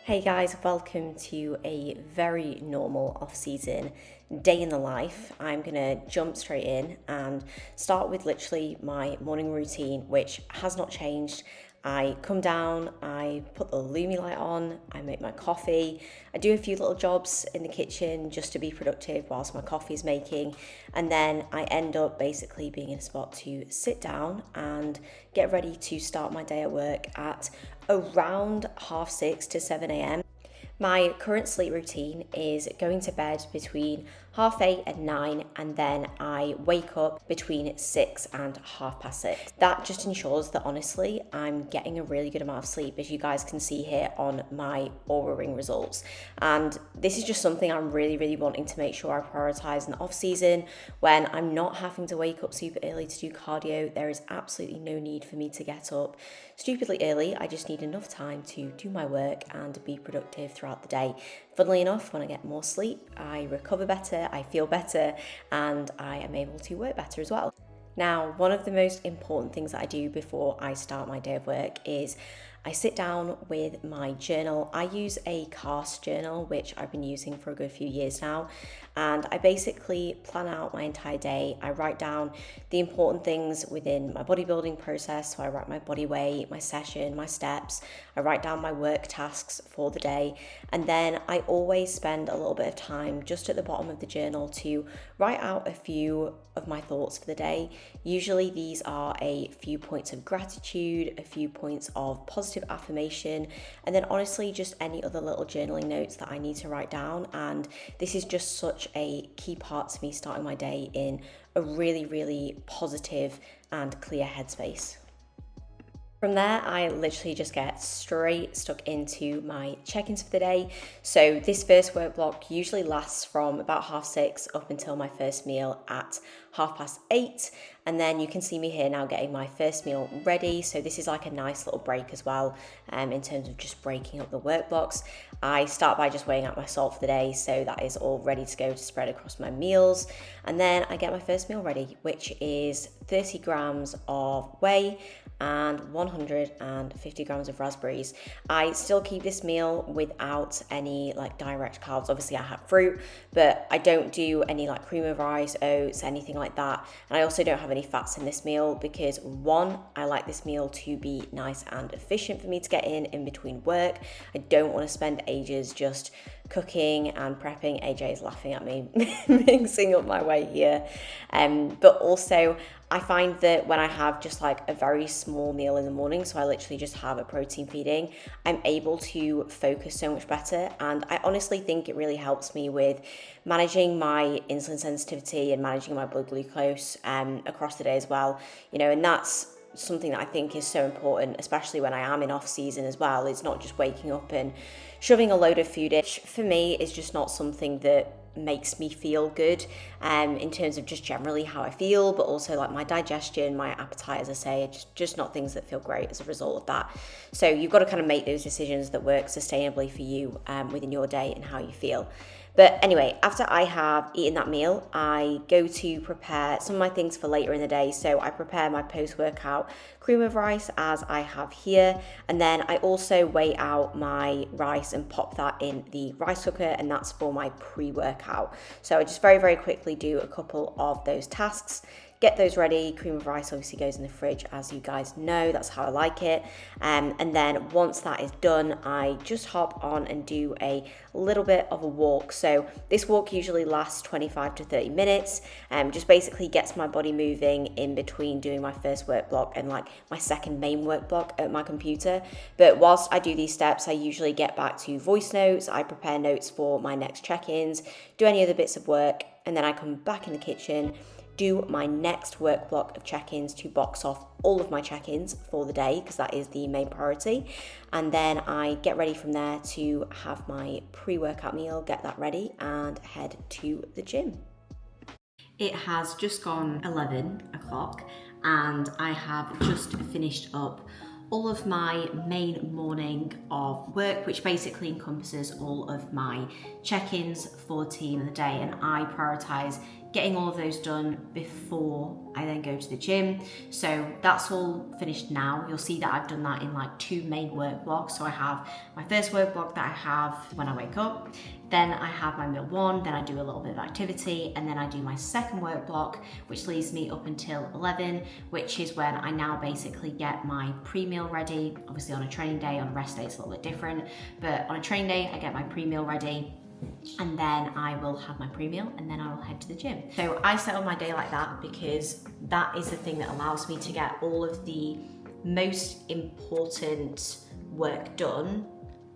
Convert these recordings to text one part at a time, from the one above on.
Hey guys, welcome to a very normal off-season day in the life. I'm gonna jump straight in and start with literally my morning routine, which has not changed. I come down, I put the Lumi light on, I make my coffee, I do a few little jobs in the kitchen just to be productive whilst my coffee's making, and then I end up basically being in a spot to sit down and get ready to start my day at work at around 6:30 to 7 a.m. My current sleep routine is going to bed between 8:30 and 9, and then I wake up between 6 and 6:30. That just ensures that honestly I'm getting a really good amount of sleep, as you guys can see here on my Aura Ring results. And this is just something I'm really wanting to make sure I prioritize in the off season when I'm not having to wake up super early to do cardio. There is absolutely no need for me to get up stupidly early. I just need enough time to do my work and be productive throughout the day. Funnily enough, when I get more sleep, I recover better, I feel better, and I am able to work better as well. Now, one of the most important things that I do before I start my day of work is I sit down with my journal. I use a cast journal, which I've been using for a good few years now, and I basically plan out my entire day. I write down the important things within my bodybuilding process. So I write my body weight, my session, my steps. I write down my work tasks for the day, and then I always spend a little bit of time just at the bottom of the journal to write out a few of my thoughts for the day. Usually these are a few points of gratitude, a few points of positive affirmation, and then honestly just any other little journaling notes that I need to write down. And this is just such a key part to me starting my day in a really positive and clear headspace. From there, I literally just get straight stuck into my check-ins for the day. So this first work block usually lasts from about 6:30 up until my first meal at 8:30. And then you can see me here now getting my first meal ready. So this is like a nice little break as well, in terms of just breaking up the work blocks. I start by just weighing out my salt for the day, so that is all ready to go to spread across my meals. And then I get my first meal ready, which is 30 grams of whey and 150 grams of raspberries. I still keep this meal without any like direct carbs. Obviously I have fruit, but I don't do any like cream of rice, oats, anything like that. And I also don't have any fats in this meal because one, I like this meal to be nice and efficient for me to get in between work. I don't want to spend ages just cooking and prepping. AJ is laughing at me mixing up my way here. But also I find that when I have just like a very small meal in the morning, so I literally just have a protein feeding, I'm able to focus so much better. And I honestly think it really helps me with managing my insulin sensitivity and managing my blood glucose across the day as well. And that's something that I think is so important, especially when I am in off season as well. It's not just waking up and shoving a load of food in. For me, it's just not something that makes me feel good in terms of just generally how I feel, but also like my digestion, my appetite, as I say, it's just not things that feel great as a result of that. So you've got to kind of make those decisions that work sustainably for you within your day and how you feel. But anyway, after I have eaten that meal, I go to prepare some of my things for later in the day. So I prepare my post-workout cream of rice as I have here. And then I also weigh out my rice and pop that in the rice cooker, and that's for my pre-workout. So I just very quickly do a couple of those tasks. Get those ready. Cream of rice obviously goes in the fridge, as you guys know. That's how I like it. And then once that is done, I just hop on and do a little bit of a walk. So this walk usually lasts 25 to 30 minutes. Just basically gets my body moving in between doing my first work block and like my second main work block at my computer. But whilst I do these steps, I usually get back to voice notes. I prepare notes for my next check-ins, do any other bits of work, and then I come back in the kitchen, do my next work block of check-ins to box off all of my check-ins for the day, because that is the main priority. And then I get ready from there to have my pre-workout meal, get that ready, and head to the gym. It has just gone 11 o'clock and I have just finished up all of my main morning of work, which basically encompasses all of my check-ins for the team of the day. And I prioritize getting all of those done before I then go to the gym. So that's all finished now. You'll see that I've done that in like 2 main work blocks. So I have my first work block that I have when I wake up, then I have my meal 1, then I do a little bit of activity, and then I do my second work block, which leaves me up until 11, which is when I now basically get my pre-meal ready. Obviously on a training day, on a rest day it's a little bit different, but on a training day I get my pre-meal ready, and then I will have my pre-meal, and then I will head to the gym. So I set up my day like that because that is the thing that allows me to get all of the most important work done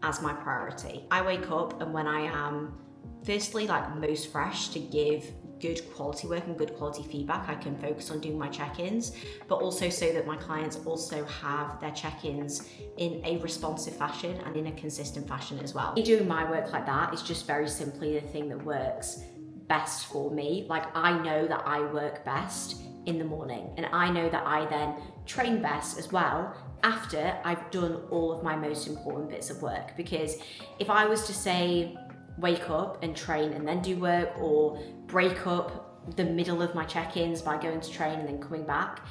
as my priority. I wake up, and when I am firstly like most fresh to give good quality work and good quality feedback, I can focus on doing my check-ins, but also so that my clients also have their check-ins in a responsive fashion and in a consistent fashion as well. Doing my work like that is just very simply the thing that works best for me. Like, I know that I work best in the morning, and I know that I then train best as well after I've done all of my most important bits of work. Because if I was to say wake up and train and then do work, or break up the middle of my check-ins by going to train and then coming back,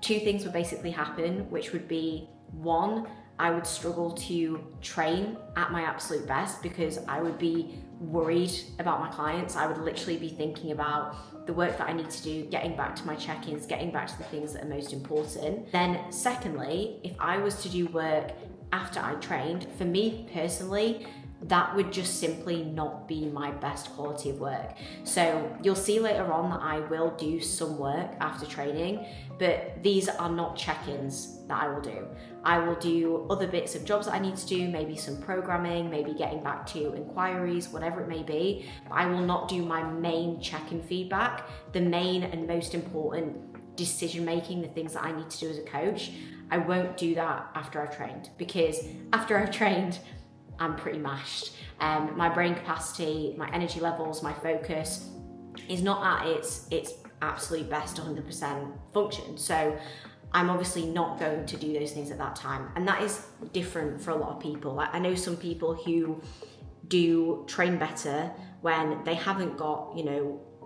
2 things would basically happen, which would be, 1, I would struggle to train at my absolute best because I would be worried about my clients. I would literally be thinking about the work that I need to do, getting back to my check-ins, getting back to the things that are most important. Then secondly, if I was to do work after I trained, for me personally, that would just simply not be my best quality of work. So you'll see later on that I will do some work after training, but these are not check-ins that I will do. I will do other bits of jobs that I need to do, maybe some programming, maybe getting back to inquiries, whatever it may be. But I will not do my main check-in feedback, the main and most important decision-making, the things that I need to do as a coach. I won't do that after I've trained, because after I've trained, I'm pretty mashed. My brain capacity, my energy levels, my focus is not at its absolute best 100% function. So I'm obviously not going to do those things at that time. And that is different for a lot of people. Like, I know some people who do train better when they haven't got,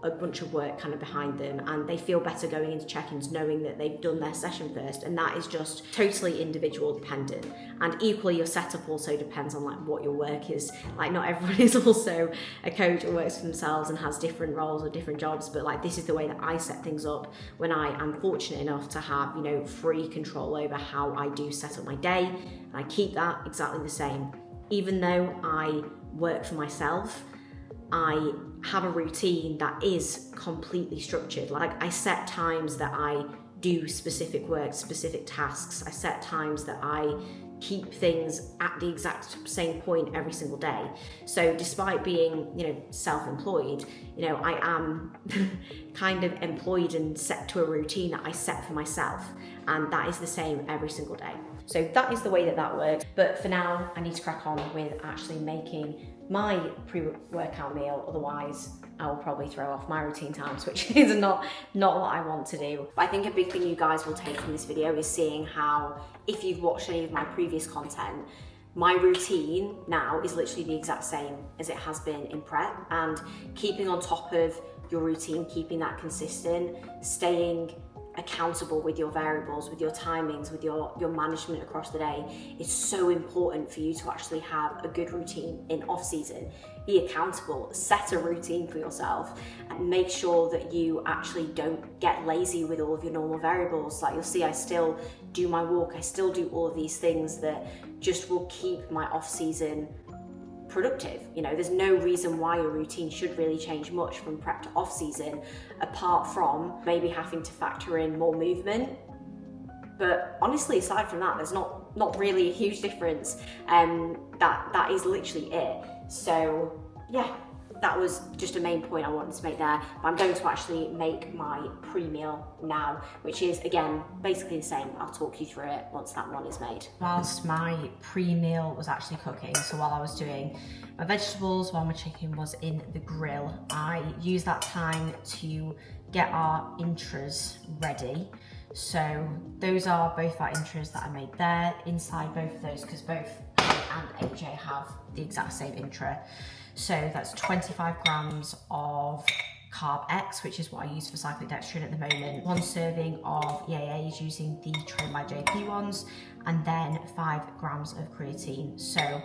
a bunch of work kind of behind them, and they feel better going into check-ins knowing that they've done their session first. And that is just totally individual dependent. And equally, your setup also depends on like what your work is. Like, not everyone is also a coach or works for themselves and has different roles or different jobs, but like, this is the way that I set things up when I am fortunate enough to have, free control over how I do set up my day. And I keep that exactly the same. Even though I work for myself, I have a routine that is completely structured. Like, I set times that I do specific work, specific tasks. I set times that I keep things at the exact same point every single day. So despite being, self-employed, I am kind of employed and set to a routine that I set for myself. And that is the same every single day. So that is the way that works. But for now, I need to crack on with actually making my pre-workout meal. Otherwise, I will probably throw off my routine times, which is not what I want to do. But I think a big thing you guys will take from this video is seeing how, if you've watched any of my previous content, my routine now is literally the exact same as it has been in prep. And keeping on top of your routine, keeping that consistent, staying accountable with your variables, with your timings, with your management across the day is so important for you to actually have a good routine in off season. Be accountable, set a routine for yourself, and make sure that you actually don't get lazy with all of your normal variables. Like, you'll see, I still do my walk, I still do all of these things that just will keep my off season productive. There's no reason why your routine should really change much from prep to off season, apart from maybe having to factor in more movement. But honestly, aside from that, there's not really a huge difference. That is literally it. So yeah, that was just a main point I wanted to make there. But I'm going to actually make my pre-meal now, which is, again, basically the same. I'll talk you through it once that one is made. Whilst my pre-meal was actually cooking, so while I was doing my vegetables, while my chicken was in the grill, I used that time to get our intras ready. So those are both our intras that I made there. Inside both of those, because both I and AJ have the exact same intra. So that's 25 grams of Carb X, which is what I use for cyclodextrin at the moment. 1 serving of EAAs using the Train by JP ones, and then 5 grams of creatine. So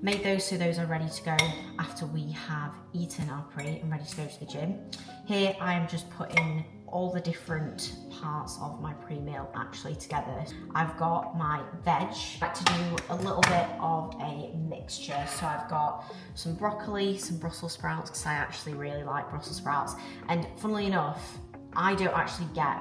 made those so those are ready to go after we have eaten our pre and ready to go to the gym. Here I am just putting all the different parts of my pre-meal actually together. I've got my veg. I like to do a little bit of a mixture. So I've got some broccoli, some Brussels sprouts, because I actually really like Brussels sprouts. And funnily enough, I don't actually get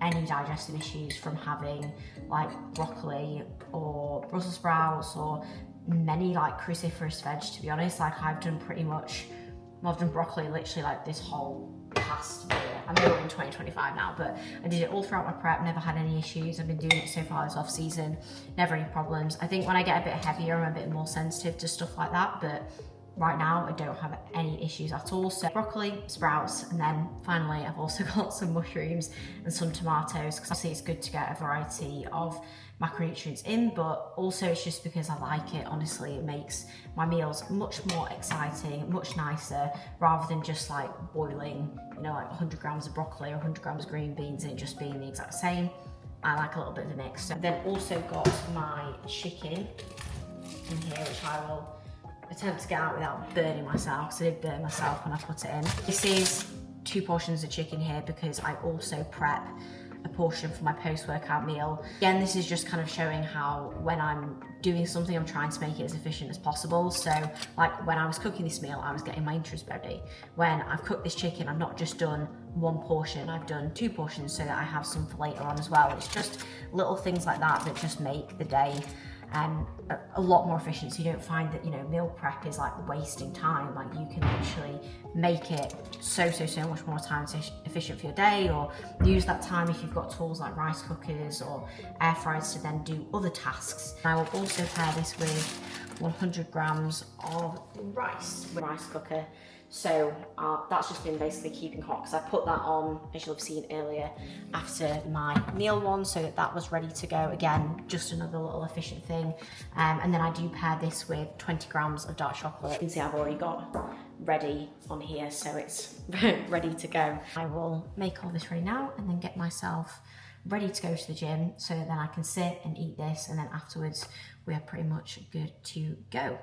any digestive issues from having like broccoli or Brussels sprouts or many like cruciferous veg, to be honest. Like I've done broccoli literally like this whole past year. I know we're in 2025 now, but I did it all throughout my prep, never had any issues. I've been doing it so far this off season, never any problems. I think when I get a bit heavier, I'm a bit more sensitive to stuff like that, but right now I don't have any issues at all. So broccoli, sprouts, and then finally I've also got some mushrooms and some tomatoes, because obviously it's good to get a variety of macronutrients in, but also it's just because I like it. Honestly, it makes my meals much more exciting, much nicer, rather than just like boiling, you know, like 100 grams of broccoli or 100 grams of green beans and it just being the exact same. I like a little bit of a mix. So then also got my chicken in here, which I will attempt to get out without burning myself, because I did burn myself when I put it in. This is 2 portions of chicken here because I also prep a portion for my post-workout meal. Again, this is just kind of showing how when I'm doing something, I'm trying to make it as efficient as possible. So like when I was cooking this meal, I was getting my intros ready. When I've cooked this chicken, I've not just done 1 portion, I've done 2 portions so that I have some for later on as well. It's just little things like that that just make the day a lot more efficient. So you don't find that, you know, meal prep is like wasting time. Like you can actually make it so much more time efficient for your day, or use that time if you've got tools like rice cookers or air fryers to then do other tasks. I will also pair this with 100 grams of rice cooker. So that's just been basically keeping hot, because I put that on, as you'll have seen earlier, after my meal one, so that was ready to go. Again, just another little efficient thing. And then I do pair this with 20 grams of dark chocolate. You can see I've already got ready on here, so it's ready to go. I will make all this ready now and then get myself ready to go to the gym, so then I can sit and eat this, and then afterwards we are pretty much good to go.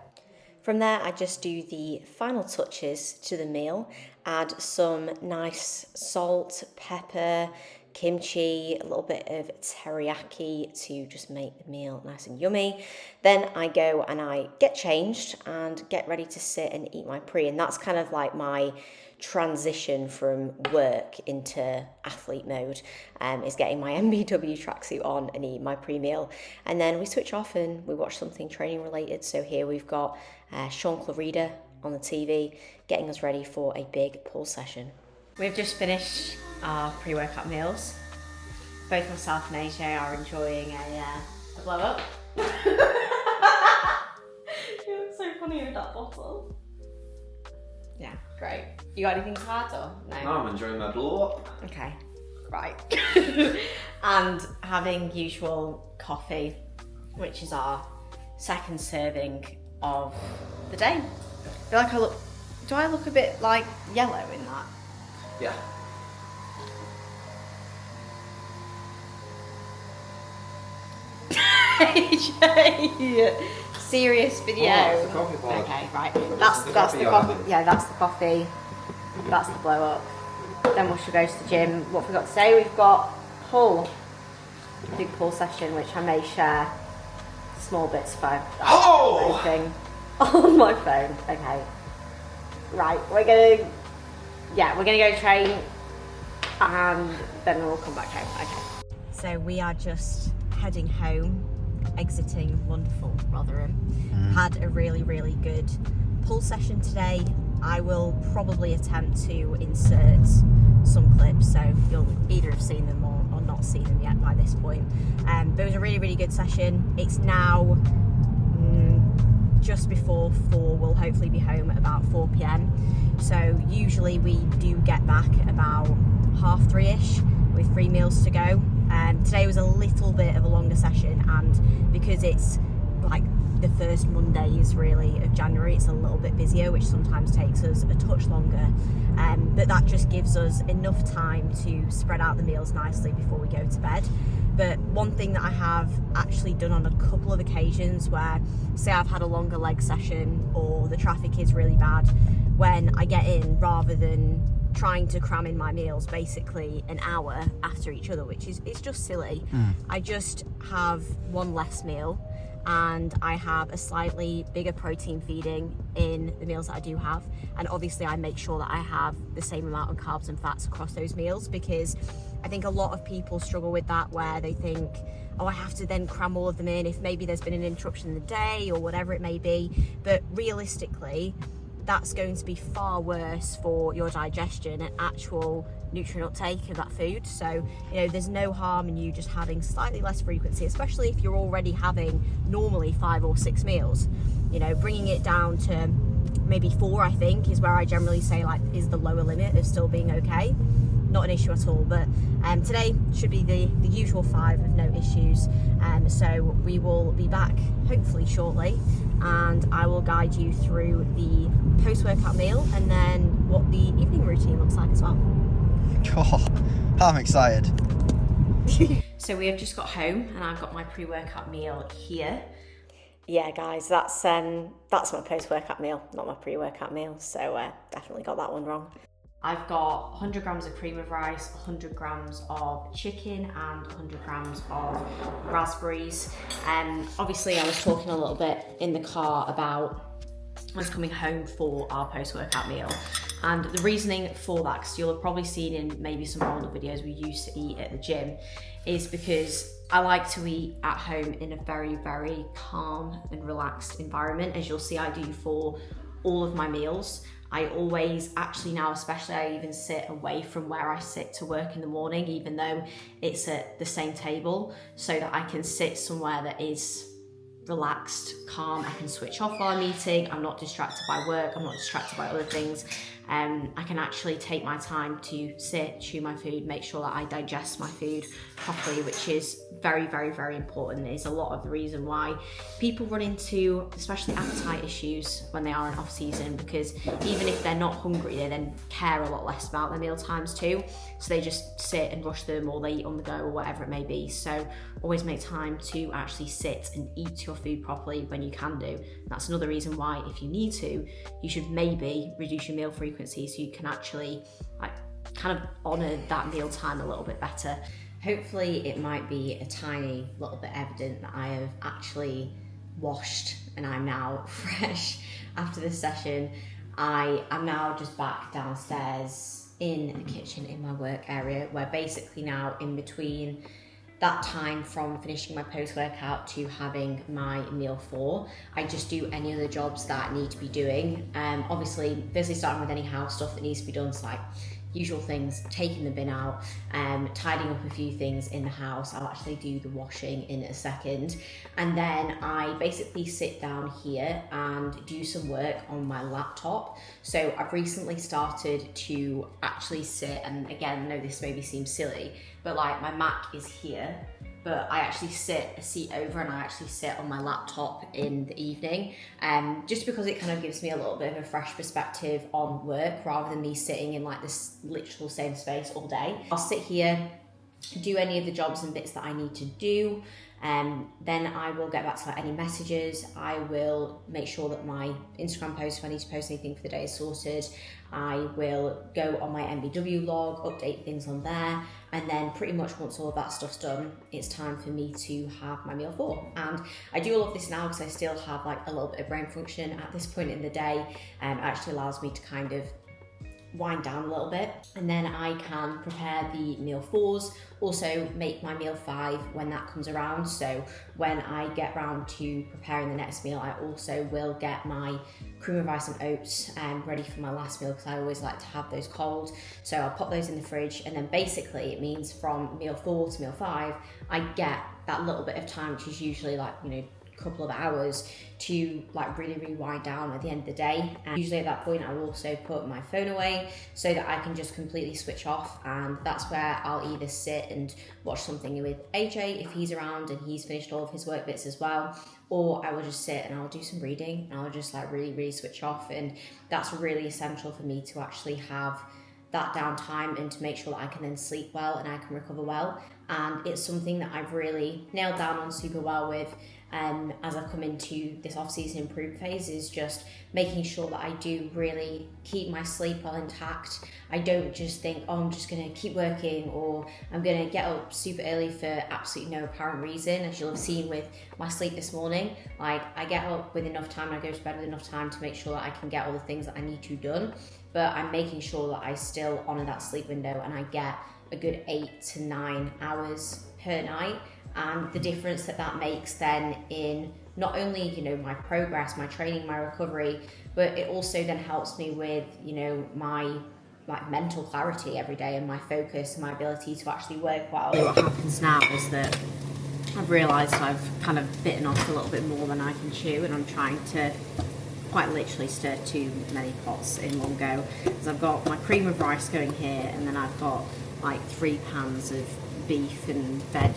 From there, I just do the final touches to the meal, add some nice salt, pepper, kimchi, a little bit of teriyaki to just make the meal nice and yummy. Then I go and I get changed and get ready to sit and eat my pre, and that's kind of like my transition from work into athlete mode, is getting my MBW tracksuit on and eat my pre-meal, and then we switch off and we watch something training related. So here we've got Sean Clarida on the TV getting us ready for a big pull session. We've just finished our pre-workout meals. Both myself and AJ are enjoying a blow up. You look so funny with that bottle. Yeah, great. You got anything to add or no? No, I'm enjoying my blow up. Okay, right. And having usual coffee, which is our second serving of the day. I feel like do I look a bit like yellow in that? Yeah. AJ, serious video. Oh, the coffee pod. Okay, right. That's the coffee. Yeah, that's the coffee. That's the blow up. Then we should go to the gym. What have we got today? We've got big pull session, which I may share small bits of everything on my phone. Okay. Right, we're gonna go train and then we'll come back home. Okay. So we are just heading home, exiting wonderful Rotherham. Had a really good pull session today. I will probably attempt to insert some clips, so you'll either have seen them or not seen them yet by this point. But it was a really good session. It's now just before 4. We'll hopefully be home at about 4 p.m. So usually we do get back about 3:30ish with 3 meals to go. Today was a little bit of a longer session, and because it's like the first Mondays really of January, it's a little bit busier, which sometimes takes us a touch longer, but that just gives us enough time to spread out the meals nicely before we go to bed. But one thing that I have actually done on a couple of occasions where, say I've had a longer leg session or the traffic is really bad, when I get in, rather than trying to cram in my meals basically an hour after each other, which is, it's just silly. I just have one less meal, and I have a slightly bigger protein feeding in the meals that I do have, and obviously I make sure that I have the same amount of carbs and fats across those meals, because I think a lot of people struggle with that, where they think, oh, I have to then cram all of them in if maybe there's been an interruption in the day or whatever it may be. But realistically, that's going to be far worse for your digestion and actual nutrient uptake of that food. So, you know, there's no harm in you just having slightly less frequency, especially if you're already having normally 5 or 6 meals. You know, bringing it down to maybe 4, I think, is where I generally say like is the lower limit of still being okay. Not an issue at all, but today should be the usual 5 with no issues. So we will be back hopefully shortly, and I will guide you through the post-workout meal and then what the evening routine looks like as well. Oh, I'm excited. So we have just got home and I've got my pre-workout meal here. Yeah, guys, that's my post-workout meal, not my pre-workout meal. So definitely got that one wrong. I've got 100 grams of cream of rice, 100 grams of chicken, and 100 grams of raspberries. Obviously, I was talking a little bit in the car about us coming home for our post-workout meal. And the reasoning for that, because you'll have probably seen in maybe some older videos we used to eat at the gym, is because I like to eat at home in a very, very calm and relaxed environment. As you'll see, I do for all of my meals. I always, actually now especially, I even sit away from where I sit to work in the morning, even though it's at the same table, so that I can sit somewhere that is relaxed, calm. I can switch off while I'm eating. I'm not distracted by work. I'm not distracted by other things. I can actually take my time to sit, chew my food, make sure that I digest my food properly, which is very, very, very important. It's a lot of the reason why people run into, especially appetite issues when they are in off season, because even if they're not hungry, they then care a lot less about their meal times too. So they just sit and rush them, or they eat on the go, or whatever it may be. So always make time to actually sit and eat your food properly when you can do. That's another reason why, if you need to, you should maybe reduce your meal frequency so you can actually like kind of honor that meal time a little bit better. Hopefully it might be a tiny little bit evident that I have actually washed and I'm now fresh after this session. I am now just back downstairs in the kitchen in my work area, where basically now in between that time from finishing my post-workout to having my meal 4, I just do any other jobs that I need to be doing. Obviously, firstly starting with any house stuff that needs to be done, so like usual things, taking the bin out, tidying up a few things in the house. I'll actually do the washing in a second. And then I basically sit down here and do some work on my laptop. So I've recently started to actually sit, and again, I know this maybe seems silly, but like my Mac is here, but I actually sit a seat over and I actually sit on my laptop in the evening, just because it kind of gives me a little bit of a fresh perspective on work, rather than me sitting in like this literal same space all day. I'll sit here, do any of the jobs and bits that I need to do, then I will get back to like any messages. I will make sure that my Instagram post, if I need to post anything for the day, is sorted. I will go on my MBW log, update things on there, and then pretty much once all of that stuff's done, it's time for me to have my meal 4. And I do all of this now because I still have like a little bit of brain function at this point in the day. It actually allows me to kind of wind down a little bit, and then I can prepare the meal 4s, also make my meal 5 when that comes around. So when I get round to preparing the next meal, I also will get my cream of rice and oats ready for my last meal, because I always like to have those cold. So I'll pop those in the fridge, and then basically it means from meal 4 to meal 5 I get that little bit of time, which is usually like, you know, couple of hours to like really wind down at the end of the day. And usually at that point I will also put my phone away so that I can just completely switch off, and that's where I'll either sit and watch something with AJ if he's around and he's finished all of his work bits as well, or I will just sit and I'll do some reading and I'll just like really switch off. And that's really essential for me to actually have that downtime and to make sure that I can then sleep well and I can recover well. And it's something that I've really nailed down on super well with as I've come into this off-season improve phase, is just making sure that I do really keep my sleep well intact. I don't just think, oh, I'm just gonna keep working, or I'm gonna get up super early for absolutely no apparent reason. As you'll have seen with my sleep this morning, like I get up with enough time, I go to bed with enough time to make sure that I can get all the things that I need to done, but I'm making sure that I still honour that sleep window and I get a good 8 to 9 hours per night. And the difference that that makes then in not only, you know, my progress, my training, my recovery, but it also then helps me with, you know, my like mental clarity every day and my focus and my ability to actually work well. What happens now is that I've realised I've kind of bitten off a little bit more than I can chew, and I'm trying to quite literally stir too many pots in one go. Because I've got my cream of rice going here, and then I've got like 3 pans of beef and veg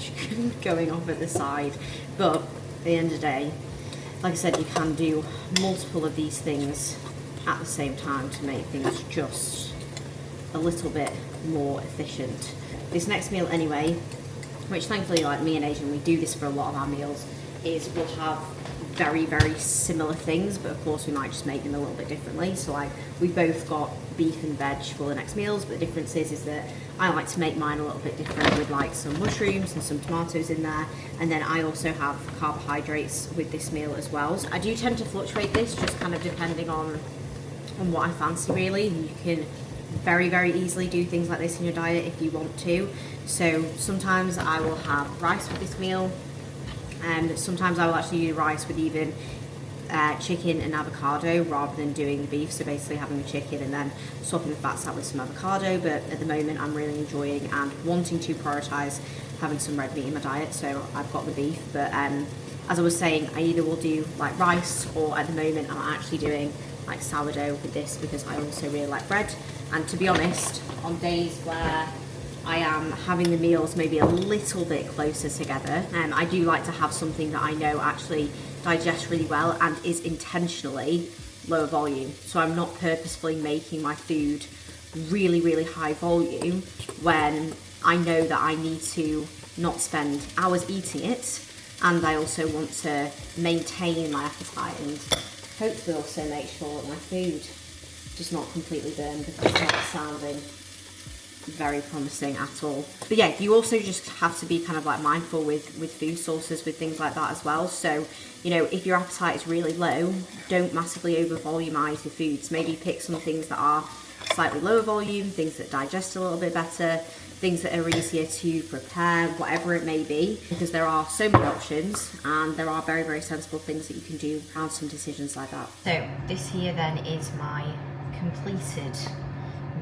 going off at the side. But at the end of the day, like I said, you can do multiple of these things at the same time to make things just a little bit more efficient. This next meal anyway, which thankfully like me and Adrian, we do this for a lot of our meals, is we'll have very similar things, but of course we might just make them a little bit differently. So like we've both got beef and veg for the next meals, but the difference is that I like to make mine a little bit different with like some mushrooms and some tomatoes in there, and then I also have carbohydrates with this meal as well. So I do tend to fluctuate this just kind of depending on what I fancy really. You can very easily do things like this in your diet if you want to. So sometimes I will have rice with this meal, and sometimes I will actually do rice with even chicken and avocado rather than doing the beef. So basically having the chicken and then swapping the fats out with some avocado. But at the moment I'm really enjoying and wanting to prioritise having some red meat in my diet, so I've got the beef. But as I was saying, I either will do like rice, or at the moment I'm actually doing like sourdough with this because I also really like bread. And to be honest, on days where I am having the meals maybe a little bit closer together, I do like to have something that I know actually digests really well and is intentionally lower volume. So I'm not purposefully making my food really high volume when I know that I need to not spend hours eating it, and I also want to maintain my appetite and hopefully also make sure that my food does not completely burn, because it's not sounding very promising at all. But yeah, you also just have to be kind of like mindful with food sources, with things like that as well. So, you know, if your appetite is really low, don't massively over volumize your foods. Maybe pick some things that are slightly lower volume, things that digest a little bit better, things that are easier to prepare, whatever it may be, because there are so many options and there are very sensible things that you can do around some decisions like that. So this here then is my completed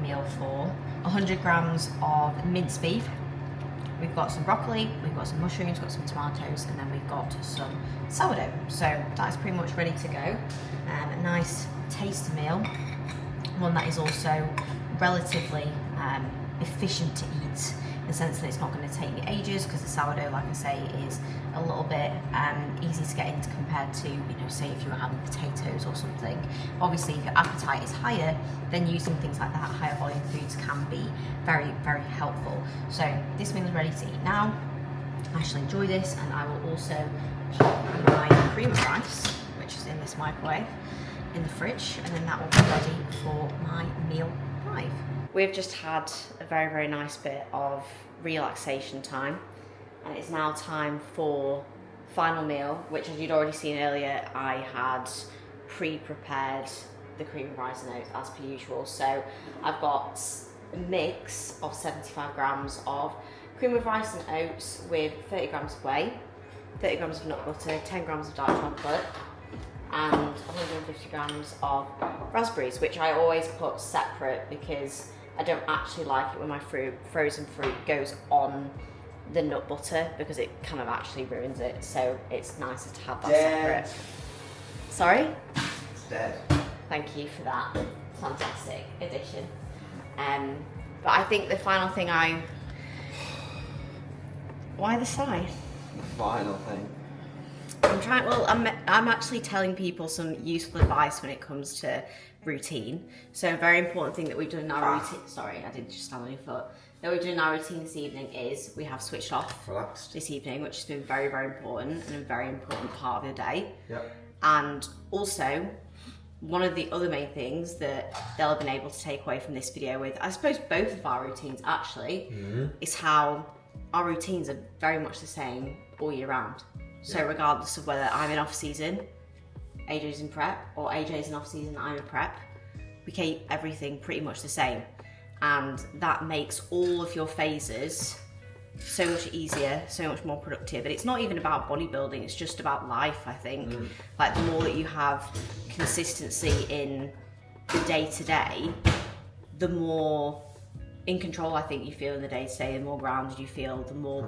meal for 100 grams of minced beef. We've got some broccoli, we've got some mushrooms, we've got some tomatoes, and then we've got some sourdough. So that's pretty much ready to go. A nice tasty meal, one that is also relatively efficient to eat, in the sense that it's not going to take me ages, because the sourdough, like I say, is a little bit easy to get into compared to, you know, say if you were having potatoes or something. Obviously, if your appetite is higher, then using things like that, higher volume foods, can be very helpful. So this meal is ready to eat now. I actually enjoy this, and I will also pop my cream of rice, which is in this microwave, in the fridge, and then that will be ready for my meal 5. We've just had a very nice bit of relaxation time, and it's now time for final meal, which, as you'd already seen earlier, I had pre-prepared the cream of rice and oats as per usual. So I've got a mix of 75 grams of cream of rice and oats with 30 grams of whey, 30 grams of nut butter, 10 grams of dark chocolate, and 150 grams of raspberries, which I always put separate because I don't actually like it when my frozen fruit goes on the nut butter because it kind of actually ruins it. So it's nicer to have that Dead. separate. Sorry? It's dead. Thank you for that fantastic addition. But I think the final thing why the sigh? The final thing. I'm actually telling people some useful advice when it comes to routine. So a very important thing that we've done in our routine, sorry, I did just stand on your foot. That we've done in our routine this evening is we have switched off Relaxed. this evening, which has been very, very important and a very important part of your day. Yep. And also, one of the other main things that they'll have been able to take away from this video with, I suppose both of our routines actually, is how our routines are very much the same all year round. So regardless of whether I'm in off season, AJ's in prep, or AJ's in off season, I'm in prep, we keep everything pretty much the same. And that makes all of your phases so much easier, so much more productive. And it's not even about bodybuilding, it's just about life, I think. Like the more that you have consistency in the day-to-day, the more in control I think you feel in the day-to-day, the more grounded you feel, the more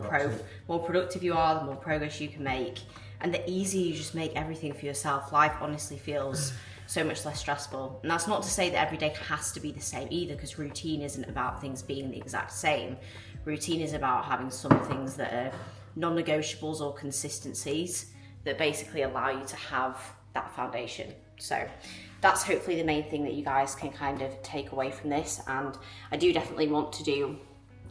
productive you are, the more progress you can make, and the easier you just make everything for yourself. Life honestly feels so much less stressful. And that's not to say that every day has to be the same either, because routine isn't about things being the exact same. Routine is about having some things that are non-negotiables or consistencies that basically allow you to have that foundation. So that's hopefully the main thing that you guys can kind of take away from this. And I do definitely want to do,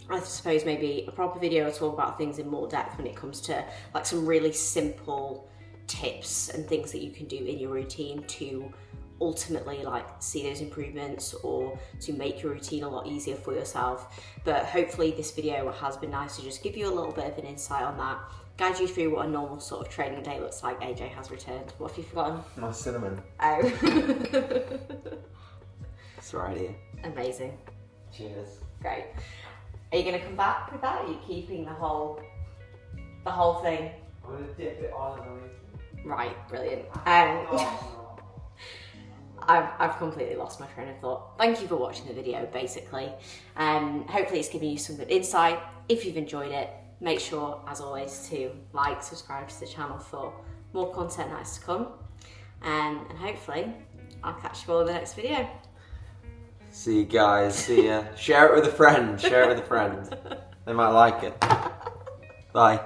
I suppose, maybe a proper video to talk about things in more depth when it comes to like some really simple tips and things that you can do in your routine to ultimately like see those improvements or to make your routine a lot easier for yourself. But hopefully this video has been nice to just give you a little bit of an insight on that, guide you through what a normal sort of training day looks like. AJ has returned. What have you forgotten? My cinnamon. Oh. It's right here. Amazing. Cheers. Great. Are you going to come back with that? Or are you keeping the whole thing? I'm going to dip it on and Right, brilliant. I've completely lost my train of thought. Thank you for watching the video, basically. Hopefully it's given you some good insight. If you've enjoyed it, make sure, as always, to like, subscribe to the channel for more content that is to come. And hopefully, I'll catch you all in the next video. See you guys. See ya. Share it with a friend. Share it with a friend. They might like it. Bye.